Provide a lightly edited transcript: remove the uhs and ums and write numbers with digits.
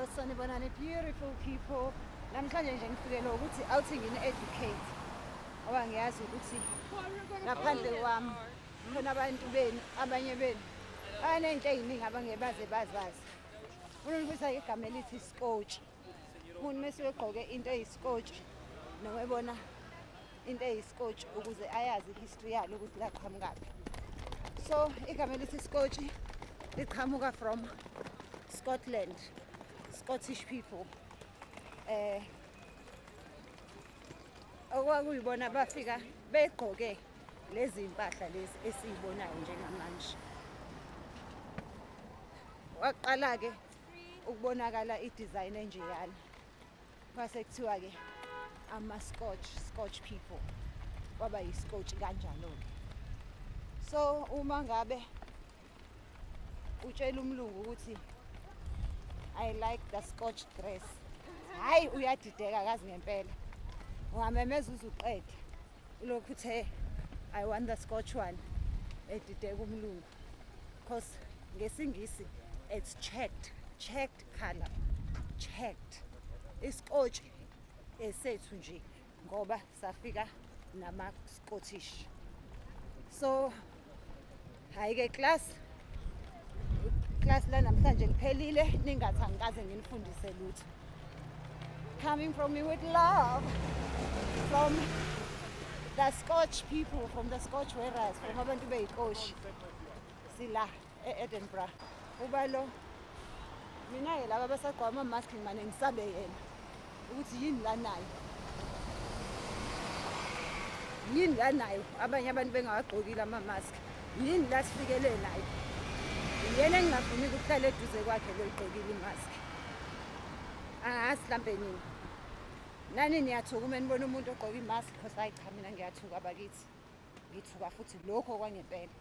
Hello sanibonani beautiful people. Namhlanje nje ngifikele ukuthi awuthi ngini-educate ngoba ngiyazi ukuthi ngaphandle kwami khona abantu benu abanye benu baney'nto ey'ningi abangebaze bazazi. Funa ukuthi igama elithi isikotshi. Umuntu mese egqoke into eyisikotshi noma ebona into eyisikotshi ukuze ayazi ihistory yalo ukuthi laqhamukaphi. So igama elithi isikotshi liqhamuka from Scotland, Scottish people. Okwakuyibona bafika begqoke lezi mpahla lezi esizibonayo njengamanje. Waqala ke ukubonakala i-design enjeyana. Kwase kuthiwa ke Scotch people. Kwaba yisikotshi kanjalo ke. So uma ngabe utshela umlungu ukuthi I like the Scotch dress. Hayi uyadideka kazi ngempela. Ungamemeza uzuqede. Ulokhu uthe I want the Scotch one. Edideka umlungu. Because ngesingisi it's checked color. Checked. Isikotshi esethu nje ngoba safika nama Scottish. So hayi ke class la namhlanje liphelile ningathi angikaze nginifundise lutho. Coming from me with love from the Scotch people, from the Scotch wearers, from abantu beyikoshi sila e-Edinburgh. Uba lo mina ke laba basagqoka ama-mask manje ngisabe yena ukuthi yini la nayo. Yini la nayo abanye abantu bengawagqokile ama-mask. Yini la sifikele nayo. Yena engingafuni ukuhlala eduze kwakhe loyigqokile imask. Mhlambe nini. Nani niyathuka uma nibona umuntu ogqoka imask because hayi cha mina ngiyathuka bakithi. Ngithuka futhi lokho kwangempela.